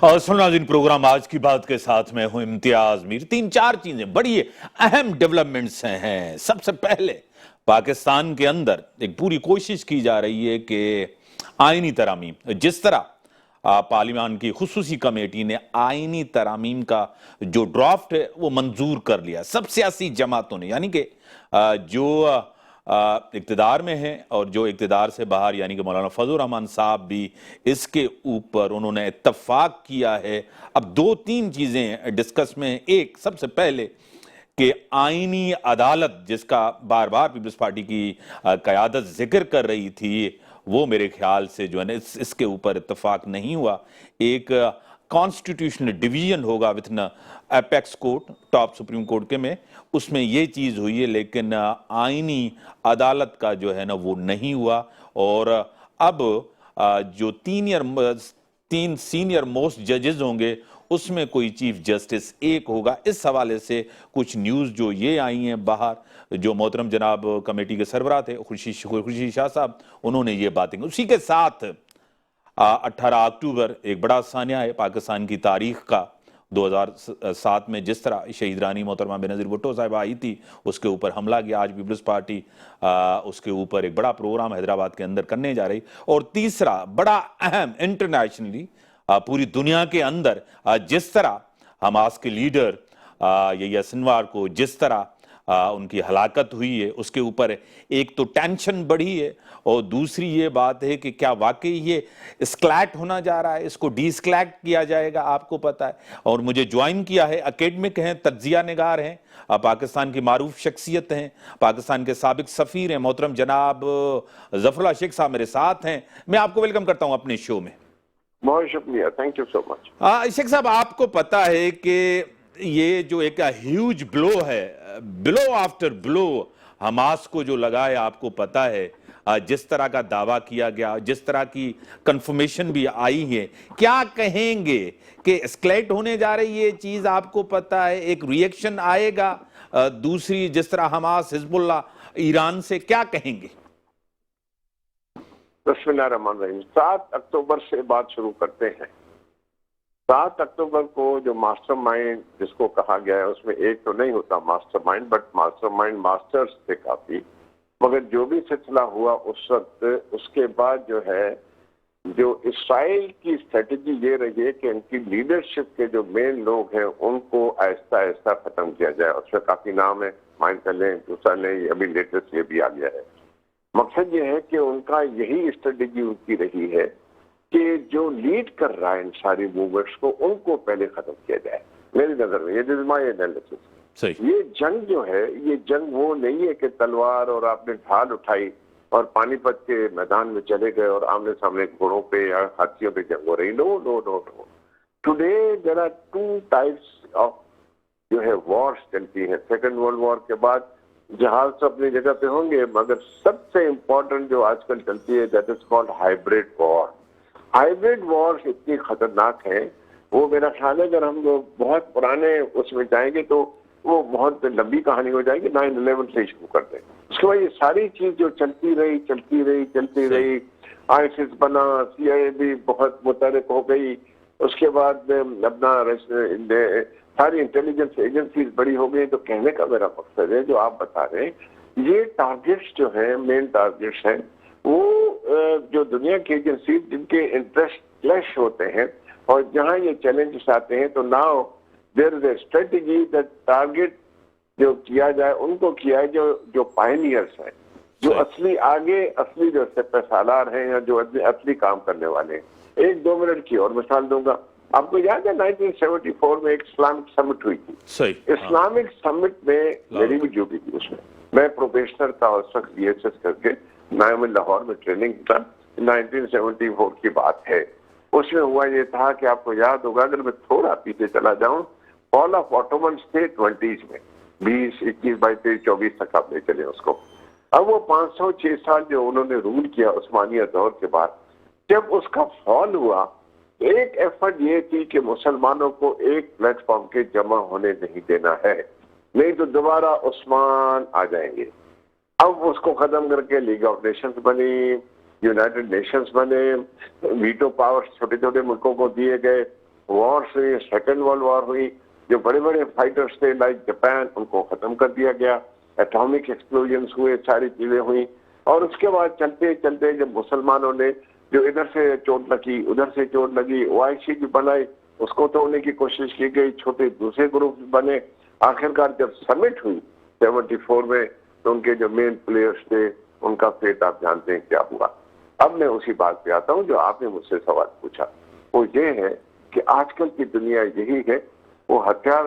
और सुना जिन प्रोग्राम आज की बात के साथ में हूं इम्तियाज मीर। तीन चार चीजें बड़ी अहम डेवलपमेंट्स हैं। सबसे पहले पाकिस्तान के अंदर एक पूरी कोशिश की जा रही है कि आईनी तरामीम, जिस तरह पार्लियामान की खुसूसी कमेटी ने आईनी तरामीम का जो ड्राफ्ट है वो मंजूर कर लिया सब सियासी जमातों ने, यानी कि जो इक्तदार में है और जो इक्तदार से बाहर, यानी कि मौलाना फजल रहमान साहब भी इसके ऊपर उन्होंने इत्तफाक किया है। अब दो तीन चीजें डिस्कस में, एक सबसे पहले कि आईनी अदालत जिसका बार बार पीपल्स पार्टी की कयादत जिक्र कर रही थी, वो मेरे ख्याल से जो है ना इसके ऊपर इत्तफाक नहीं हुआ। एक कॉन्स्टिट्यूशनल डिवीजन होगा with in apex court, top supreme court के में, उसमें ये चीज हुई है, लेकिन आईनी अदालत का जो है ना वो नहीं हुआ। और अब जो तीन सीनियर मोस्ट जजेस होंगे उसमें कोई चीफ जस्टिस एक होगा। इस हवाले से कुछ न्यूज जो ये आई हैं बाहर, जो मोहतरम जनाब कमेटी के सरबराह थे खुर्शीद शाह साहब, उन्होंने ये बातें। उसी के साथ 18 अक्टूबर एक बड़ा सानिया है पाकिस्तान की तारीख का। 2007 में जिस तरह शहीद रानी मोहतरमा बेनजीर भुट्टो साहिबा आई थी, उसके ऊपर हमला किया। आज पीपल्स पार्टी उसके ऊपर एक बड़ा प्रोग्राम हैदराबाद के अंदर करने जा रही। और तीसरा बड़ा अहम, इंटरनेशनली पूरी दुनिया के अंदर जिस तरह हमास के लीडर यह्या सिनवार को जिस तरह उनकी हलाकत हुई है, उसके ऊपर एक तो टेंशन बढ़ी है और दूसरी ये बात है कि क्या वाकई ये स्क्लैट होना जा रहा है, इसको डीस्क्लैट किया जाएगा। आपको पता है, और मुझे ज्वाइन किया है, एकेडमिक हैं, तज्जिया निगार हैं, पाकिस्तान की मारूफ शख्सियत हैं, पाकिस्तान के साबिक सफीर हैं, मोहतरम जनाब जफरुल्लाह शेख साहब मेरे साथ हैं। मैं आपको वेलकम करता हूं अपने शो में। बहुत शुक्रिया, thank you so much. Sheikh साहब, आपको पता है कि ये जो एक ह्यूज ब्लो है, ब्लो आफ्टर ब्लो हमास को जो लगा है, आपको पता है जिस तरह का दावा किया गया, जिस तरह की कंफर्मेशन भी आई है, क्या कहेंगे कि एस्केलेट होने जा रही है ये चीज? आपको पता है एक रिएक्शन आएगा, दूसरी जिस तरह हमास, हिजबुल्लाह, ईरान से, क्या कहेंगे? बिस्मिल्लाहिर्रहमानिर्रहीम। 7 अक्टूबर से बात शुरू करते हैं। 7 अक्टूबर को जो मास्टरमाइंड जिसको कहा गया है, उसमें एक तो नहीं होता मास्टरमाइंड, बट मास्टरमाइंड मास्टर्स थे काफी। मगर जो भी सिलसिला हुआ उस वक्त, उसके बाद जो है, जो इसराइल की स्ट्रेटेजी ये रही है कि उनकी लीडरशिप के जो मेन लोग हैं उनको आहिस्ता आहिस्ता खत्म किया जाए। उसमें काफी नाम है, माइंड कर लें, दूसरा नहीं, अभी लेटेस्ट ये भी आ गया है। मकसद ये है कि उनका यही स्ट्रेटेजी उनकी रही है कि जो लीड कर रहा है इन सारी मूवमेंट्स को, उनको पहले खत्म किया जाए। मेरी नजर में, ये दिस इज माय एनालिसिस। ये जंग जो है, ये जंग वो नहीं है कि तलवार और आपने ढाल उठाई और पानीपत के मैदान में चले गए और आमने सामने घोड़ों पे या हाथियों पे जंग हो रही। No no no no. Today there are 2 types of जो है वॉर्स चलती है। सेकेंड वर्ल्ड वॉर के बाद जहाज तो अपनी जगह पे होंगे, मगर सबसे इंपॉर्टेंट जो आजकल चलती है, that is called hybrid war. Hybrid Wars इतनी खतरनाक है, वो मेरा ख्याल है अगर हम लोग बहुत पुराने उसमें जाएंगे तो वो बहुत लंबी कहानी हो जाएगी। 9/11 से शुरू कर दें, उसके बाद ये सारी चीज जो चलती रही, आईसिस बना, CIA भी बहुत मुतहरिक हो गई, उसके बाद अपना सारी इंटेलिजेंस एजेंसीज बड़ी हो गई। तो कहने का मेरा मकसद है, जो आप बता रहे हैं, ये टारगेट्स जो है, मेन टारगेट्स हैं, वो जो दुनिया की एजेंसी जिनके इंटरेस्ट क्लैश होते हैं और जहां ये चैलेंजेस आते हैं, तो now there is a strategy that target जो किया जाए उनको किया जाए जो पायनियर्स हैं, जो असली जो सिपहसालार हैं या जो असली काम करने वाले हैं। 1-2 मिनट की और मिसाल दूंगा। आपको याद है 1974 में एक इस्लामिक समिट हुई थी। इस्लामिक समिट में मेरी भी ड्यूटी थी उसमें। मैं प्रोफेसर था उस वक्त, BSS करके मैं लाहौर में ट्रेनिंग था। 1974 की बात है। उसमें हुआ ये था कि आपको याद होगा, अगर मैं थोड़ा पीछे चला जाऊं, फॉल ऑफ ऑटोमन्स थे 20s में, 20, 21, 22, 23, 24 तक आप ले चले उसको। अब वो 506 साल जो उन्होंने रूल किया उस्मानिया दौर के बाद, जब उसका फॉल हुआ, एक एफर्ट ये थी कि मुसलमानों को एक प्लेटफॉर्म के जमा होने नहीं देना है, नहीं तो दोबारा उस्मान आ जाएंगे। अब उसको खत्म करके लीग ऑफ नेशंस बनी, यूनाइटेड नेशंस बने, वीटो पावर्स छोटे छोटे मुल्कों को दिए गए, वॉर से, सेकेंड वर्ल्ड वॉर हुई, जो बड़े बड़े फाइटर्स थे लाइक जापान, उनको खत्म कर दिया गया, एटॉमिक एक्सप्लोजन्स हुए, सारी चीजें हुई। और उसके बाद चलते चलते जब मुसलमानों ने जो इधर से चोट लगी, उधर से चोट लगी, ओआईसी भी बनाई, उसको तोड़ने की कोशिश की गई, छोटे दूसरे ग्रुप बने। आखिरकार जब समिट हुई 74 में, तो उनके जो मेन प्लेयर्स थे, उनका फेट आप जानते हैं क्या हुआ। अब मैं उसी बात पे आता हूँ जो आपने मुझसे सवाल पूछा, वो ये है कि आजकल की दुनिया यही है, वो हथियार,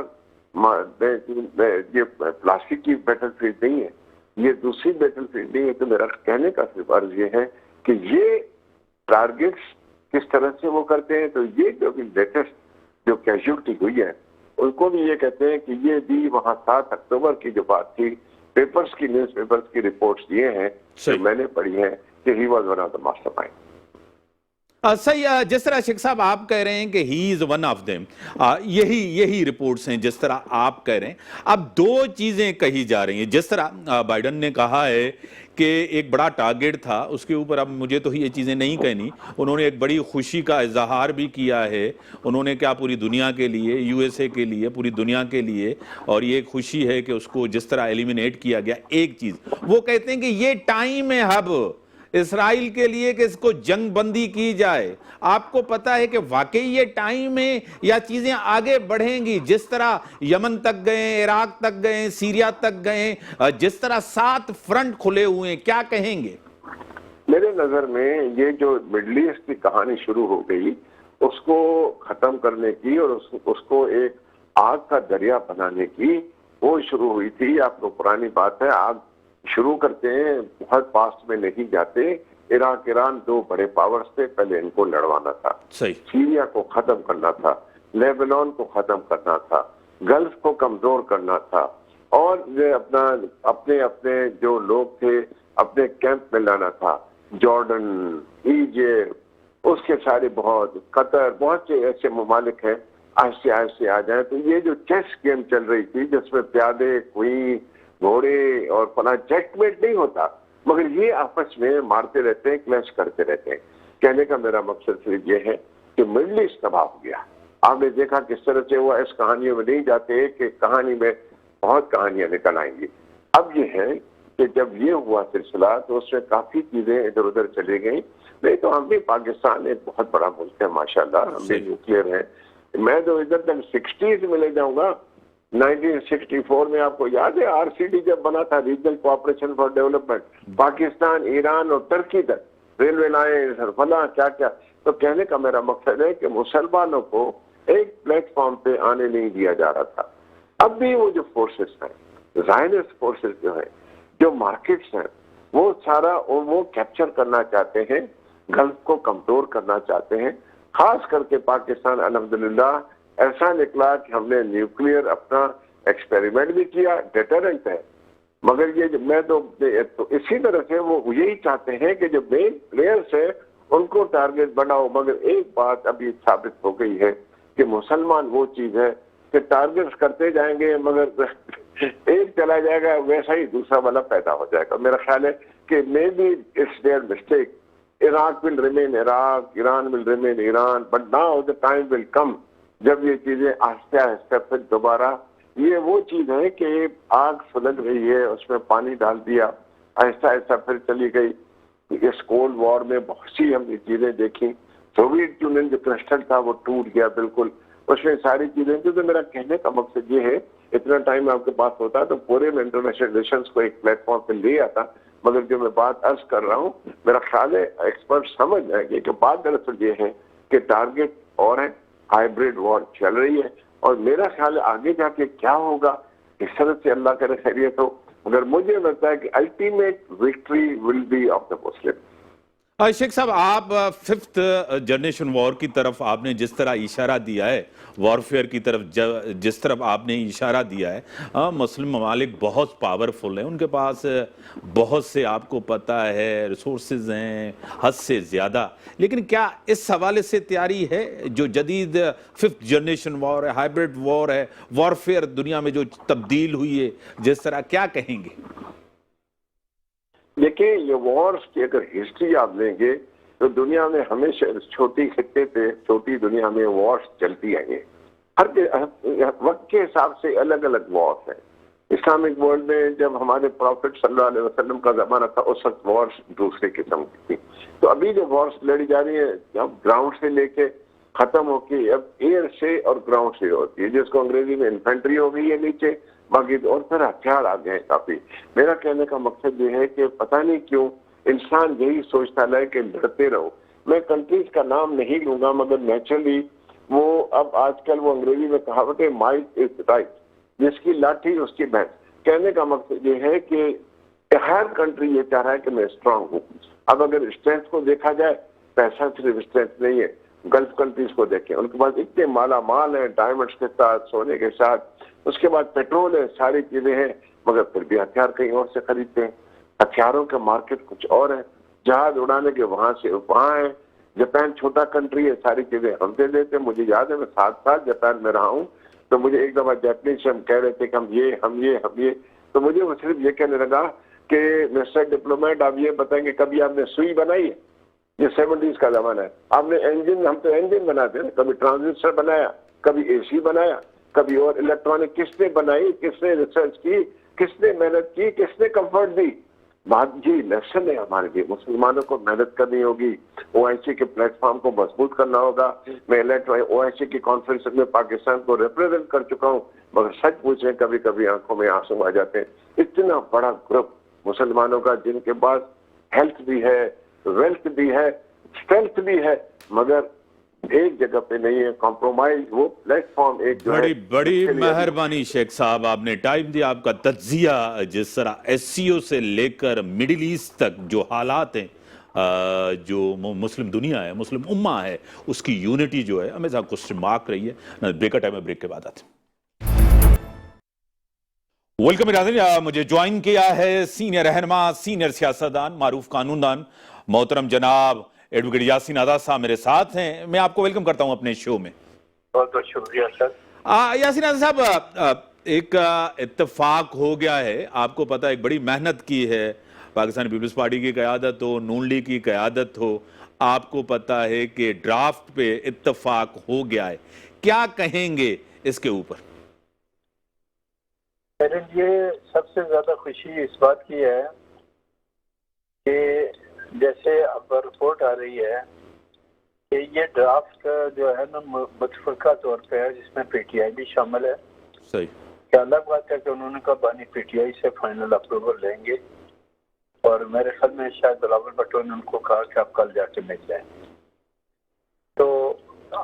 ये प्लास्टिक की बैटलफील्ड नहीं है, ये दूसरी बैटलफील्ड नहीं है। तो मेरा कहने का सिर्फ अर्ज ये है कि ये टारगेट्स किस तरह से वो करते हैं। तो ये जो भी लेटेस्ट जो कैजुअलिटी हुई है, उनको भी ये कहते हैं कि ये भी वहां 7 अक्टूबर की जो बात थी, पेपर्स की, न्यूज पेपर्स की रिपोर्ट्स दिए हैं जो मैंने पढ़ी है कि he was one of the mastermind. सही, जिस तरह शेख साहब आप कह रहे हैं कि he is one of them, यही रिपोर्ट्स हैं जिस तरह आप कह रहे हैं। अब दो चीजें कही जा रही हैं, जिस तरह बाइडन ने कहा है कि एक बड़ा टारगेट था, उसके ऊपर अब मुझे तो ये चीज़ें नहीं कहनी, उन्होंने एक बड़ी खुशी का इजहार भी किया है। उन्होंने क्या पूरी दुनिया के लिए, यूएसए के लिए, पूरी दुनिया के लिए, और ये खुशी है कि उसको जिस तरह एलिमिनेट किया गया। एक चीज़ वो कहते हैं कि ये टाइम है अब इसराइल के लिए कि इसको जंग बंदी की जाए। आपको पता है कि वाकई ये टाइम है या चीजें आगे बढ़ेंगी? जिस तरह यमन तक गए, इराक तक गए, सीरिया तक गए, जिस तरह 7 फ्रंट खुले हुए हैं, क्या कहेंगे? मेरे नजर में ये जो मिडल ईस्ट की कहानी शुरू हो गई, उसको खत्म करने की और उसको एक आग का दरिया बनाने की वो शुरू हुई थी। आपको पुरानी बात है, आग शुरू करते हैं, बहुत पास्ट में नहीं जाते। इराक ईरान 2 बड़े पावर्स थे, पहले इनको लड़वाना था, सही, सीरिया को खत्म करना था, लेबनान को खत्म करना था, गल्फ को कमजोर करना था, और ये अपने अपने जो लोग थे अपने कैंप में लाना था। जॉर्डन, इजिप्ट, उसके सारे बहुत, कतर, बहुत से ऐसे ममालिक हैं, आहिस्ते आहिस्ते आ जाए। तो ये जो चेस गेम चल रही थी जिसमें प्यादे, क्वीन, घोड़े और फला, चेकमेट नहीं होता, मगर ये आपस में मारते रहते हैं, क्लैश करते रहते हैं। कहने का मेरा मकसद सिर्फ ये है कि मिडल ईस्ट तबाह हो गया। आपने देखा किस तरह से हुआ। इस कहानियों में नहीं जाते कि कहानी में बहुत कहानियां निकल आएंगी। अब ये है कि जब ये हुआ सिलसिला, तो उसमें काफी चीजें इधर उधर चली गई। नहीं तो हम भी, पाकिस्तान एक बहुत बड़ा मुल्क है माशाल्लाह, हम भी न्यूक्लियर है। मैं तो इधर तक 60s में ले जाऊंगा। 1964 में आपको याद है आरसीडी जब बना था, regional cooperation for development, Pakistan, Iran और तुर्की तक रेलवे लाइन, फला क्या क्या। तो कहने का मेरा मकसद है कि मुसलमानों को एक प्लेटफॉर्म पे आने नहीं दिया जा रहा था। अब भी वो जो फोर्सेस हैं, ज़ायनिस्ट फोर्सेस जो है, जो मार्केट्स हैं, वो सारा वो कैप्चर करना चाहते हैं, गल्फ को कमजोर करना चाहते हैं। खास करके पाकिस्तान अल्हम्दुलिल्लाह ऐसा निकला कि हमने न्यूक्लियर अपना एक्सपेरिमेंट भी किया, डेटरेंट है। मगर ये तो इसी तरह से वो यही चाहते हैं कि जो मेन प्लेयर्स है उनको टारगेट बनाओ। मगर एक बात अभी साबित हो गई है कि मुसलमान वो चीज है कि टारगेट्स करते जाएंगे, मगर एक चला जाएगा, वैसा ही दूसरा वाला पैदा हो जाएगा। मेरा ख्याल है कि may be it's their mistake. Iraq will remain Iraq, Iran will remain Iran, but now the time will come जब ये चीजें आहिस्ते आहिस्ते फिर दोबारा, ये वो चीज है कि आग सुलग रही है, उसमें पानी डाल दिया, आहिस्ता आहिस्ता फिर चली गई। इस कोल्ड वॉर में बहुत सी हमने चीजें देखी। सोवियत यूनियन जो क्रिस्टल था वो टूट गया बिल्कुल, उसमें सारी चीजें थी। तो मेरा कहने का मकसद ये है, इतना टाइम आपके पास होता तो पूरे में इंटरनेशनल रिलेशंस को एक प्लेटफॉर्म पे ले आता। मगर जो मैं बात अर्ज कर रहा हूँ, मेरा ख्याल है एक्सपर्ट समझ जाएंगे कि बात दरअसल ये है कि टारगेट और है, हाइब्रिड वॉर चल रही है। और मेरा ख्याल आगे जाके क्या होगा, इस तरह से अल्लाह करे खैरियत हो। मगर मुझे लगता है कि ultimate victory will be of the Muslim. Sheikh साहब, आप 5th जनरेशन वॉर की तरफ आपने जिस तरह इशारा दिया है, वॉरफेयर की तरफ जिस तरफ आपने इशारा दिया है, मुस्लिम ममालिक बहुत पावरफुल हैं, उनके पास बहुत से, आपको पता है, रिसोर्सेज हैं हद से ज़्यादा। लेकिन क्या इस हवाले से तैयारी है, जो जदीद 5th जनरेशन वॉर है, हाइब्रिड वॉर है, वॉरफेयर दुनिया में जो तब्दील हुई है जिस तरह, क्या कहेंगे? देखिए, ये वॉर्स की अगर हिस्ट्री आप लेंगे, तो दुनिया में हमेशा छोटी खित्ते पे छोटी दुनिया में वॉर्स चलती आई हैं। हर वक्त के हिसाब से अलग अलग वॉर्स हैं। इस्लामिक वर्ल्ड में जब हमारे प्रॉफिट सल्लल्लाहु अलैहि वसल्लम का जमाना था उस वक्त वॉर्स दूसरे किस्म की थी। तो अभी जो वॉर्स लड़ी जा रही है अब ग्राउंड से लेके खत्म होके अब एयर से और ग्राउंड से होती है, जिसको अंग्रेजी में इन्फेंट्री हो गई है नीचे, बाकी और फिर हथियार आ गए हैं काफी। मेरा कहने का मकसद ये है कि पता नहीं क्यों इंसान यही सोचता है कि लड़ते रहो। मैं कंट्रीज का नाम नहीं लूंगा मगर नेचुरली वो अब आजकल वो अंग्रेजी में कहावत है माइट इज राइट, जिसकी लाठी उसकी भैंस। कहने का मकसद ये है कि हर कंट्री ये चाह रहा है कि मैं स्ट्रांग हूँ। अब अगर स्ट्रेंथ को देखा जाए, पैसा सिर्फ स्ट्रेंथ नहीं है। गल्फ कंट्रीज को देखें, उनके पास इतने माला माल है, डायमंड्स के साथ, सोने के साथ, उसके बाद पेट्रोल है, सारी चीजें हैं, मगर फिर भी हथियार कहीं और से खरीदते हैं। हथियारों का मार्केट कुछ और है, जहाज उड़ाने के वहां से वहां है। जापान छोटा कंट्री है, सारी चीजें हमसे देते हैं। मुझे याद है मैं 7 साल जापान में रहा हूँ, तो मुझे एक दफा जापानीज से हम कह रहे थे कि हम ये, तो मुझे वो सिर्फ ये कहने लगा कि मिस्टर डिप्लोमेट आप ये बताएंगे कभी आपने सुई बनाई है? ये 70s का जमाना है। आपने इंजन, हम तो इंजन बनाते हैं, कभी ट्रांजिस्टर बनाया, कभी एसी बनाया, कभी और इलेक्ट्रॉनिक किसने बनाई, किसने रिसर्च की, किसने मेहनत की, किसने कंफर्ट दी? बात जी लेसन है हमारे लिए। मुसलमानों को मेहनत करनी होगी, ओआईसी के प्लेटफॉर्म को मजबूत करना होगा। मैं ओआईसी की कॉन्फ्रेंस में पाकिस्तान को रिप्रेजेंट कर चुका हूँ, मगर सच पूछे कभी कभी आंखों में आंसू आ जाते हैं। इतना बड़ा ग्रुप मुसलमानों का जिनके पास हेल्थ भी है, वेल्थ भी है, स्ट्रेंथ भी है, मगर एक जगह पे नहीं है कॉम्प्रोमाइज। वो प्लेटफॉर्म एक जो बड़ी है, बड़ी मेहरबानी शेख साहब, आपने टाइम दिया। आपका तज्जिया जिस तरह एससीओ से लेकर मिडिल ईस्ट तक जो हालात हैं, जो मुस्लिम दुनिया है, मुस्लिम उम्मा है, उसकी यूनिटी जो है हमेशा क्वेश्चन मार्क रही है। ब्रेक का टाइम है, ब्रेक के बाद आते हैं। वेलकम नाज़रीन, मुझे ज्वाइन किया है सीनियर रहनुमा, सीनियर सियासतदान, मारूफ कानूनदान मोहतरम जनाब एडवोकेट यासीन आज़ाद साहब मेरे साथ हैं। मैं आपको वेलकम करता हूं अपने शो में। बहुत बहुत शुक्रिया सर। यासीन आज़ाद साहब, एक इत्तेफाक हो गया है, आपको पता है, एक बड़ी मेहनत की है। पाकिस्तान पीपल्स पार्टी की क़यादत हो, नून लीग की क़यादत हो, आपको पता है कि ड्राफ्ट पे इत्तेफाक हो गया है। क्या कहेंगे इसके ऊपर? मेरे लिए सबसे ज्यादा खुशी इस बात की है कि जैसे अब रिपोर्ट आ रही है कि ये ड्राफ्ट जो है ना मुतफ़िका तौर पे है, जिसमें पीटीआई भी शामिल है। सही। क्या अलग बात है कि उन्होंने कहा बानी पीटीआई से फाइनल अप्रूवल लेंगे, और मेरे ख्याल में शायद बिलावल भुट्टो ने उनको कहा कि आप कल जाके मिल जाएं। तो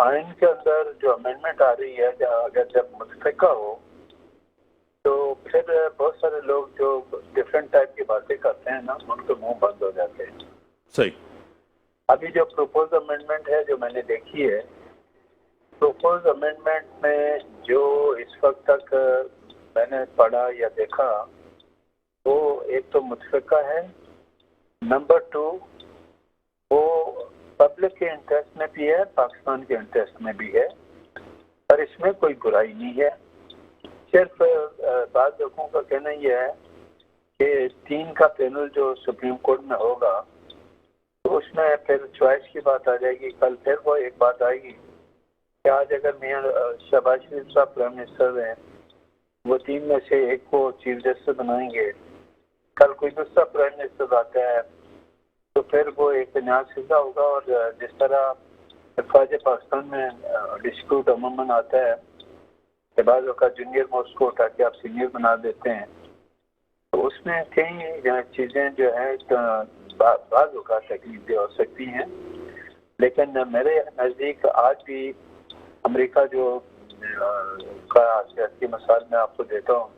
आइन के अंदर जो अमेंडमेंट आ रही है, अगर जब मुतफ़िका हो तो फिर बहुत सारे लोग जो डिफरेंट टाइप की बातें करते हैं ना, उनके मुंह बंद हो जाते हैं। सही। अभी जो प्रपोज अमेंडमेंट है जो मैंने देखी है, प्रपोज अमेंडमेंट में जो इस वक्त तक मैंने पढ़ा या देखा, वो एक तो मुतफ़िका है, नंबर 2 वो पब्लिक के इंटरेस्ट में भी है, पाकिस्तान के इंटरेस्ट में भी है, और इसमें कोई बुराई नहीं है। सिर्फ बाद लोगों का कहना यह है कि 3 का पैनल जो सुप्रीम कोर्ट में होगा, तो उसमें फिर चॉइस की बात आ जाएगी। कल फिर वो एक बात आएगी कि आज अगर मियां शहबाज शरीफ साहब प्राइम मिनिस्टर हैं, वो 3 में से एक को चीफ जस्टिस बनाएंगे, कल कोई दूसरा प्राइम मिनिस्टर आता है, तो फिर वो एक न्याय सीधा होगा। और जिस तरह फ़ौज पाकिस्तान में डिस्प्यूट अमूमन आता है कि बाद का जूनियर मोस्ट को उठा के आप सीनियर बना देते हैं, तो उसमें कई चीज़ें जो है बाद का तकलीफ दे हो सकती हैं। लेकिन मेरे नज़दीक आज भी अमेरिका जो का सियासी मिसाल मैं आपको देता हूँ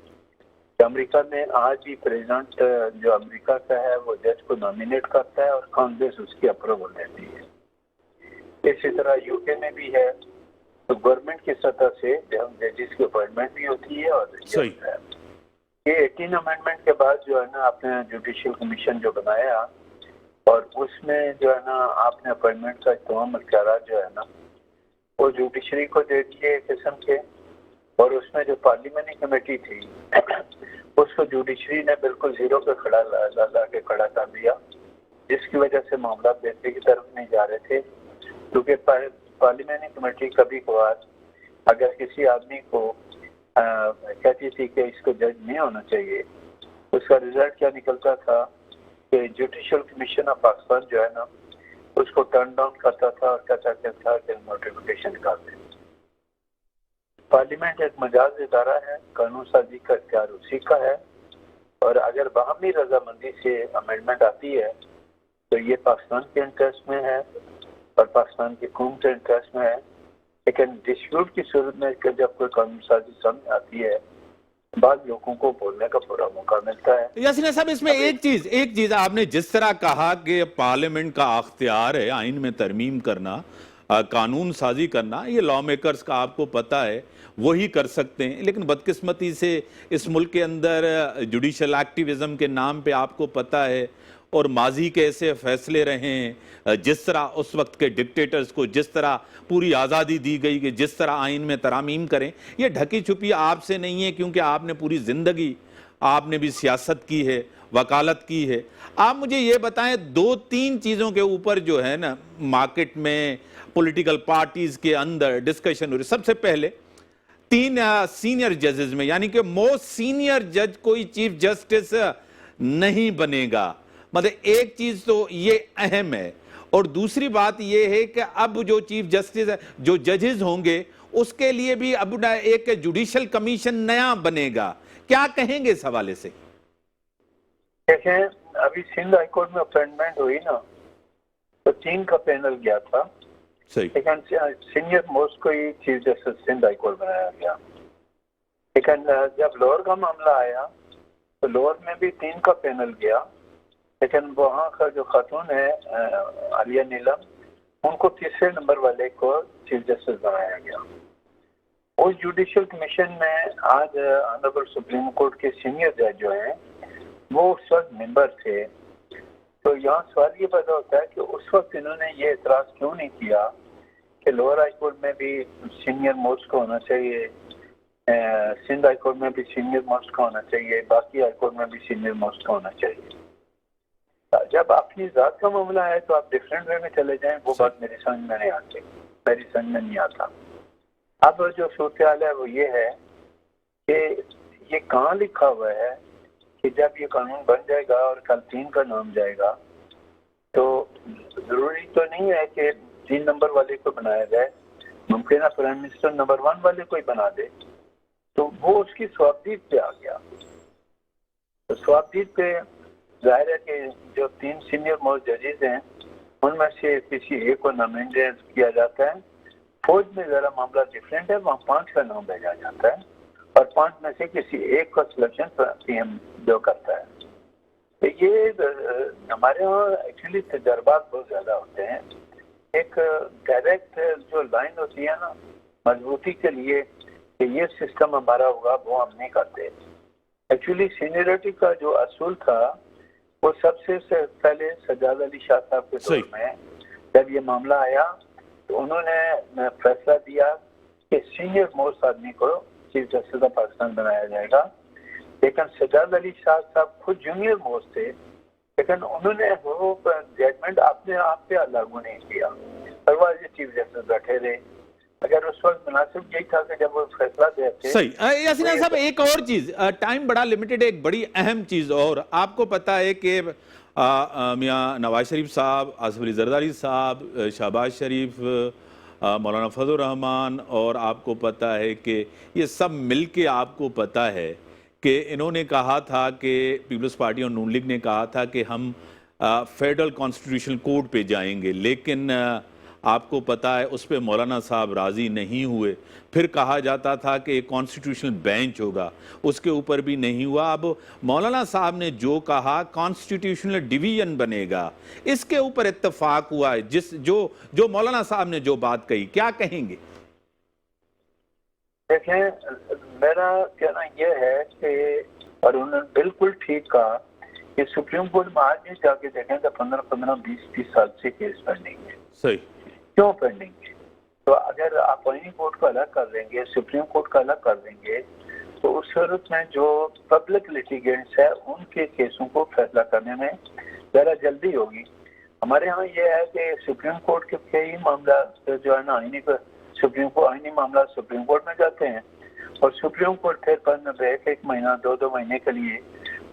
कि अमेरिका में आज भी प्रेसिडेंट जो अमेरिका का है वो जज को नॉमिनेट करता है और कांग्रेस उसकी अप्रूवल देती है। इसी तरह यूके में भी है, तो गवर्नमेंट की सतह से जजेस की अपॉइंटमेंट भी होती है। और ये 18 अमेंडमेंट के बाद जो है ना आपने जुडिशियल कमीशन जो बनाया, और उसमें जो है ना आपने अपॉइंटमेंट का तमाम अख्तियार जो है ना वो जुडिशरी को दे दिए किस्म के, और उसमें जो पार्लियामेंट्री कमेटी थी उसको जुडिशरी ने बिल्कुल जीरो पे खड़ा ला के खड़ा कर दिया, जिसकी वजह से मामला बेहतरी की तरफ नहीं जा रहे थे, क्योंकि पार्लियामेंट्री कमेटी कभी कभार अगर किसी आदमी को कहती थी कि इसको जज नहीं होना चाहिए, उसका रिजल्ट क्या निकलता था कि जुडिशल कमीशन ऑफ पाकिस्तान जो है ना, उसको टर्न डाउन करता था और कहता था कि नोटिफिकेशन कर दें। पार्लियामेंट एक मजाज इदारा है, कानून साजी का इख्तियार उसी का है, और अगर बाहमी रजामंदी से अमेंडमेंट आती है तो ये पाकिस्तान के इंटरेस्ट में है और पाकिस्तान की कौम के इंटरेस्ट में है। लेकिन डिस्प्यूट की सूरत में जब कोई कानून साजी सामने आती है, बाद लोगों को बोलने का पूरा मौका मिलता है। यासीन साहब, इसमें एक चीज आपने जिस तरह कहा कि पार्लियामेंट का अख्तियार है आइन में तरमीम करना, कानून साजी करना, ये लॉ मेकर्स का आपको पता है वही कर सकते हैं, लेकिन बदकिस्मती से इस मुल्क के अंदर जुडिशल एक्टिविज्म के नाम पे आपको पता है और माजी के ऐसे फैसले रहे हैं, जिस तरह उस वक्त के डिक्टेटर्स को जिस तरह पूरी आज़ादी दी गई कि जिस तरह आइन में तरामीम करें, ये ढकी छुपी आपसे नहीं है, क्योंकि आपने पूरी ज़िंदगी आपने भी सियासत की है, वकालत की है। आप मुझे ये बताएं, 2-3 चीज़ों के ऊपर जो है ना मार्केट में पॉलिटिकल पार्टीज़ के अंदर डिस्कशन हो रही। सबसे पहले 3 सीनियर जजेस में, यानी कि मोस्ट सीनियर जज कोई चीफ जस्टिस नहीं बनेगा, मतलब एक चीज तो ये अहम है, और दूसरी बात ये है कि अब जो चीफ जस्टिस जो जजेस होंगे उसके लिए भी अब एक जुडिशल कमीशन नया बनेगा। क्या कहेंगे इस हवाले से? देखें, अभी सिंध हाईकोर्ट में अपॉइंटमेंट हुई ना, तो 3 का पैनल गया था, सही, लेकिन सीनियर मोस्ट को ही चीफ जस्टिस सिंध हाईकोर्ट बनाया गया। लेकिन जब लोअर का मामला आया तो लोअर में भी 3 का पैनल गया, लेकिन वहाँ का जो खातून है आलिया नीलम, उनको तीसरे नंबर वाले को चीफ जस्टिस बनाया गया। उस जुडिशल कमीशन में आज ऑनरेबल सुप्रीम कोर्ट के सीनियर जज जो हैं वो उस वक्त मेंबर थे। तो यहाँ सवाल ये पैदा होता है कि उस वक्त इन्होंने ये एतराज क्यों नहीं किया कि लोअर हाई कोर्ट में भी सीनियर मोस्ट को होना चाहिए, सिंध हाई कोर्ट में भी सीनियर मोस्ट का होना चाहिए, बाकी हाई कोर्ट में भी सीनियर मोस्ट का होना चाहिए। जब अपनी जात का मामला है तो आप डिफरेंट वे में चले जाएं, वो बात मेरी समझ में नहीं आती, मेरी समझ में नहीं आता। अब जो सूरत हाल है वो ये है कि ये कहाँ लिखा हुआ है कि जब ये कानून बन जाएगा और कल 3 का नाम जाएगा, तो जरूरी तो नहीं है कि 3 नंबर वाले को बनाया जाए, मुमकिन है प्राइम मिनिस्टर नंबर 1 वाले को ही बना दे। तो वो उसकी स्वाबदीद पे आ गया। तो स्वाबदीद पे जाहिर है कि जो 3 सीनियर मोस्ट जजेस हैं उनमें से किसी एक को नॉमिनेट किया जाता है। फौज में जरा मामला डिफरेंट है, वहाँ 5 का नाम भेजा जाता है और 5 में से किसी एक का सिलेक्शन पीएम जो करता है। तो ये हमारे यहाँ एक्चुअली तजर्बात बहुत ज्यादा होते हैं। एक डायरेक्ट जो लाइन होती है ना मजबूती के लिए कि ये सिस्टम हमारा होगा, वो हम नहीं करते। एक्चुअली सीनियरिटी का जो असूल था वो सबसे पहले सज्जाद अली शाह साहब के दौर में जब ये मामला आया तो उन्होंने फैसला दिया कि सीनियर मोस्ट आदमी को चीफ जस्टिस ऑफ पाकिस्तान बनाया जाएगा। लेकिन सज्जाद अली शाह साहब खुद जूनियर मोस्ट थे, लेकिन उन्होंने वो जजमेंट अपने आप पे लागू नहीं किया और वो चीफ जस्टिस बैठे रहे। अगर उस वक्त मुनासिब यही था कि जब वो फैसला देते। सही। यासीन साहब, एक और चीज, टाइम बड़ा लिमिटेड, एक बड़ी अहम चीज और आपको पता है कि मियां नवाज शरीफ साहब, आसिफ अली जरदारी साहब, शहबाज शरीफ, मौलाना फजल रहमान, और आपको पता है कि ये सब मिलके आपको पता है कि इन्होंने कहा था कि पीपल्स पार्टी और नून लीग ने कहा था कि हम फेडरल कॉन्स्टिट्यूशनल कोर्ट पे जाएंगे, लेकिन आपको पता है उस पर मौलाना साहब राज़ी नहीं हुए। फिर कहा जाता था कि एक कॉन्स्टिट्यूशनल बेंच होगा, उसके ऊपर भी नहीं हुआ। अब मौलाना साहब ने जो कहा कॉन्स्टिट्यूशनल डिवीजन बनेगा, इसके ऊपर इत्तेफाक हुआ है। जो मौलाना साहब ने जो बात कही, क्या कहेंगे? देखें, मेरा कहना यह है कि और उन्होंने बिल्कुल ठीक कहा कि सुप्रीम कोर्ट में आज भी जाके देखें तो 15-20 साल से केस पेंडिंग है। सही, क्यों पेंडिंग है? तो अगर आप आईनी कोर्ट को अलग कर देंगे, सुप्रीम कोर्ट को अलग कर देंगे, तो उस सूरत में जो पब्लिक लिटिगेंट्स है उनके केसों को फैसला करने में जरा जल्दी होगी। हमारे यहाँ ये है कि सुप्रीम कोर्ट के कई मामला जो है ना आईनी मामला सुप्रीम कोर्ट में जाते हैं और सुप्रीम कोर्ट फिर एक महीना 2 महीने के लिए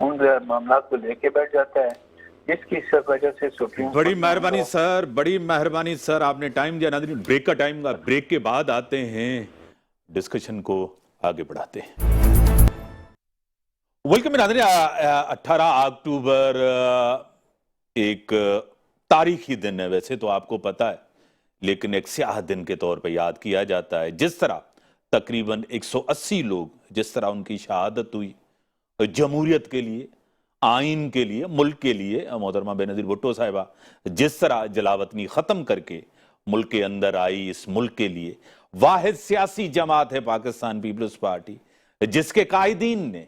उन मामला को लेके बैठ जाता है, जिसकी वजह से सुप्रीम बड़ी मेहरबानी सर, बड़ी मेहरबानी सर, आपने टाइम दिया। नाज़रीन, ब्रेक का टाइम का, ब्रेक के बाद आते हैं, डिस्कशन को आगे बढ़ाते हैं। वेलकम नाज़रीन, 18 अक्टूबर एक तारीखी दिन है, वैसे तो आपको पता है, लेकिन एक स्याह दिन के तौर पे याद किया जाता है। जिस तरह तकरीबन 180 लोग, जिस तरह उनकी शहादत हुई जमहूरियत के लिए, आइन के लिए, मुल्क के लिए, मोहतरमा बेनजीर भुट्टो साहिबा जिस तरह जलावतनी खत्म करके मुल्क के अंदर आई, इस मुल्क के लिए वाहिद सियासी जमात है पाकिस्तान पीपल्स पार्टी, जिसके कायदीन ने,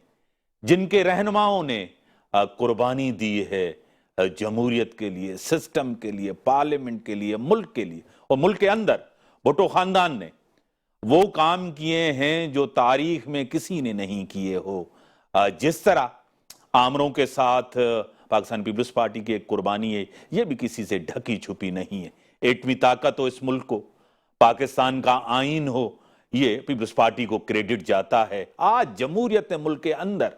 जिनके रहनुमाओं ने कुर्बानी दी है जमहूरियत के लिए, सिस्टम के लिए, पार्लियामेंट के लिए, मुल्क के लिए। और मुल्क के अंदर भुट्टो खानदान ने वो काम किए हैं जो तारीख में किसी ने नहीं किए हो। जिस तरह आमरों के साथ पाकिस्तान पीपल्स पार्टी की एक कुर्बानी है, यह भी किसी से ढकी छुपी नहीं है। एटमी ताकत हो इस मुल्क को, पाकिस्तान का आइन हो, ये पीपल्स पार्टी को क्रेडिट जाता है। आज जमहूरियत मुल्क के अंदर,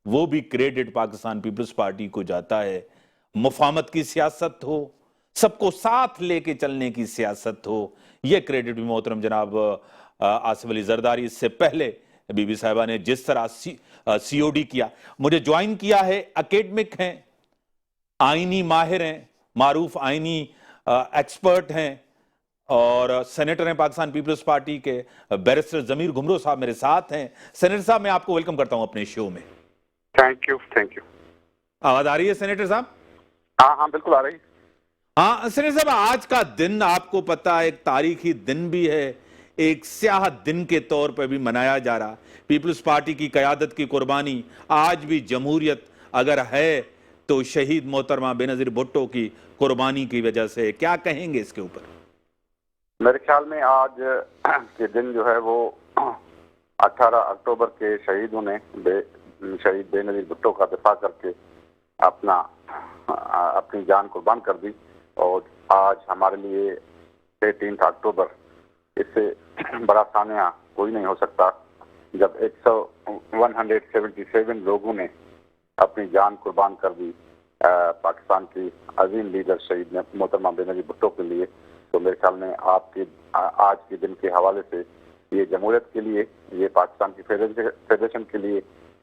वो भी क्रेडिट पाकिस्तान पीपल्स पार्टी को जाता है। मुफाहमत की सियासत हो, सबको साथ लेके चलने की सियासत हो, यह क्रेडिट भी मोहतरम जनाब आसिफ अली जरदारी, इससे पहले बीबी साहिबा ने जिस तरह सीओडी किया। मुझे ज्वाइन किया है, एकेडमिक हैं, आईनी माहिर हैं, मारूफ आईनी एक्सपर्ट हैं और सेनेटर हैं पाकिस्तान पीपल्स पार्टी के, बैरिस्टर जमीर घुमरो साहब मेरे साथ हैं। सेनेटर साहब, मैं आपको वेलकम करता हूं अपने शो में। Thank you. आवाज आ रही है सेनेटर साहब? हाँ, बिल्कुल आ रही। हाँ सेनेटर साहब, आज का दिन आपको पता है एक तारीखी दिन भी है, एक स्याह दिन के तौर पर भी मनाया जा रहा। पीपल्स पार्टी की क़यादत की कुर्बानी, आज भी जमहूरियत अगर है तो शहीद मोहतरमा बेनजीर भुट्टो की कुर्बानी की वजह से। क्या कहेंगे इसके ऊपर? मेरे ख्याल में आज के दिन जो है वो 18 अक्टूबर के शहीदों ने शहीद बेनजीर भुट्टो का दिफा करके अपनी जान कुर्बान कर दी। और आज हमारे लिए 18 अक्टूबर, इससे बड़ा सानिया कोई नहीं हो सकता जब 177 लोगों ने अपनी जान कुर्बान कर दी पाकिस्तान की अजीम लीडर शहीद मोहतरमा बेनजीर भुट्टो के लिए। तो मेरे ख्याल में आज के दिन के हवाले से ये जमहूरियत के लिए, ये पाकिस्तान की फेडरेशन के लिए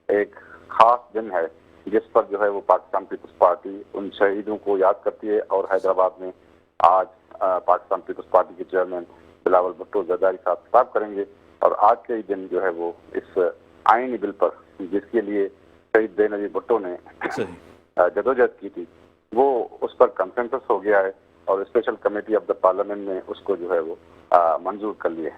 एक खास दिन है, जिस पर जो है वो पाकिस्तान पीपल्स पार्टी उन शहीदों को याद करती है। और हैदराबाद में आज पाकिस्तान पीपल्स पार्टी के चेयरमैन बिलावल भुट्टो जरदारी साहब खिताब करेंगे और आज के ही दिन जो है वो इस आईनी बिल पर, जिसके लिए शहीद बेनजीर भुट्टो ने जदोजहद की थी, वो उस पर कंसेंसस हो गया है और special committee of the parliament ने उसको जो है वो मंजूर कर लिया है।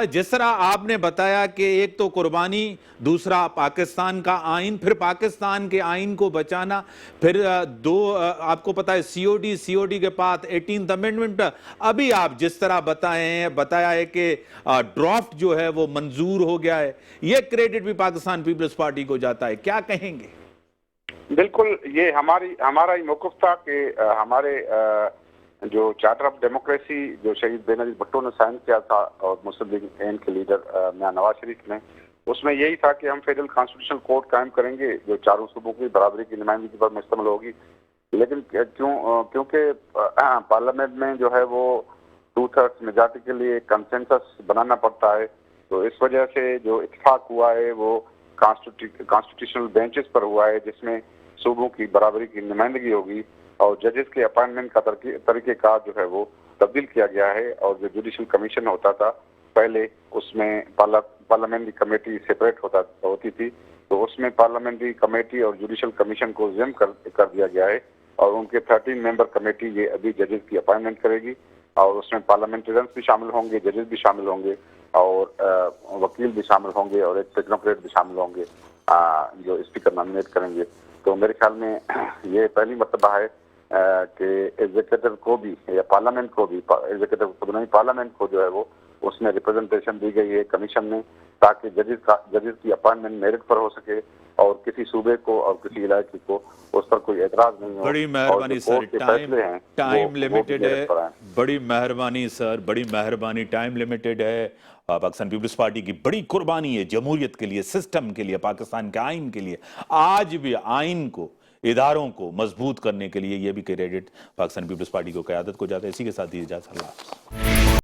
जिस तरह आपने बताया कि एक तो कुर्बानी, दूसरा पाकिस्तान का आइन, फिर पाकिस्तान के आइन को बचाना, फिर आपको पता है सीओडी के बाद 18th अमेंडमेंट। अभी आप जिस तरह बताया है कि ड्राफ्ट जो है वो मंजूर हो गया है, ये क्रेडिट भी पाकिस्तान पीपल्स पार्टी को जाता है। क्या कहेंगे? बिल्कुल, ये हमारा ही मौक़िफ़ था कि हमारे जो चार्टर ऑफ डेमोक्रेसी जो शहीद बेनजीर भुट्टो ने साइन किया था और मुस्लिम लीग एन के लीडर मियां नवाज शरीफ ने, उसमें यही था कि हम फेडरल कॉन्स्टिट्यूशनल कोर्ट कायम करेंगे जो चारों सूबों की बराबरी की नुमाइंदगी पर मुश्तमिल होगी। लेकिन क्योंकि पार्लियामेंट में जो है वो 2/3 मेजॉरिटी के लिए कंसेंसस बनाना पड़ता है, तो इस वजह से जो इत्तेफाक हुआ है वो कॉन्स्टिट्यूशनल बेंचेस पर हुआ है, जिसमें सूबों की बराबरी की नुमाइंदगी होगी और जजेस के अपॉइंटमेंट का तरीक़ेकार जो है वो तब्दील किया गया है। और जो जुडिशल कमीशन होता था पहले, उसमें पार्लियामेंट्री कमेटी सेपरेट होती थी, तो उसमें पार्लियामेंट्री कमेटी और जुडिशल कमीशन को जिम कर दिया गया है और उनके 13 मेंबर कमेटी ये अभी जजेस की अपॉइंटमेंट करेगी और उसमें पार्लियामेंटेरियंस भी शामिल होंगे, जजेस भी शामिल होंगे और वकील भी शामिल होंगे और एक टेक्नोक्रेट भी शामिल होंगे जो स्पीकर नॉमिनेट करेंगे। तो मेरे ख्याल में ये पहली मर्तबा है कि एग्जीक्यूटिव को भी या पार्लियामेंट को भी, एग्जीक्यूटिव को नहीं, पार्लियामेंट को जो है वो उसमें रिप्रेजेंटेशन दी गई है कमीशन में, ताकि जजेस की अपॉइंटमेंट मेरिट पर हो सके और किसी सूबे को और किसी इलाके को उस पर कोई एतराज नहीं हो। बड़ी और मेहरबानी जो सर, कोर्ट के फैसले हैं, टाइम वो भी लिमिटेड मेरिट है। पर आएं। बड़ी मेहरबानी सर, बड़ी मेहरबानी, टाइम लिमिटेड है। पाकिस्तान पीपल्स पार्टी की बड़ी कुर्बानी है जमहूरियत के लिए, सिस्टम के लिए, पाकिस्तान के आइन के लिए। आज भी आइन को, इदारों को मजबूत करने के लिए यह भी क्रेडिट पाकिस्तान पीपल्स पार्टी को, क़यादत को जाता है। इसी के साथ दीजिए इजाज़त। अल्लाह हाफ़िज़।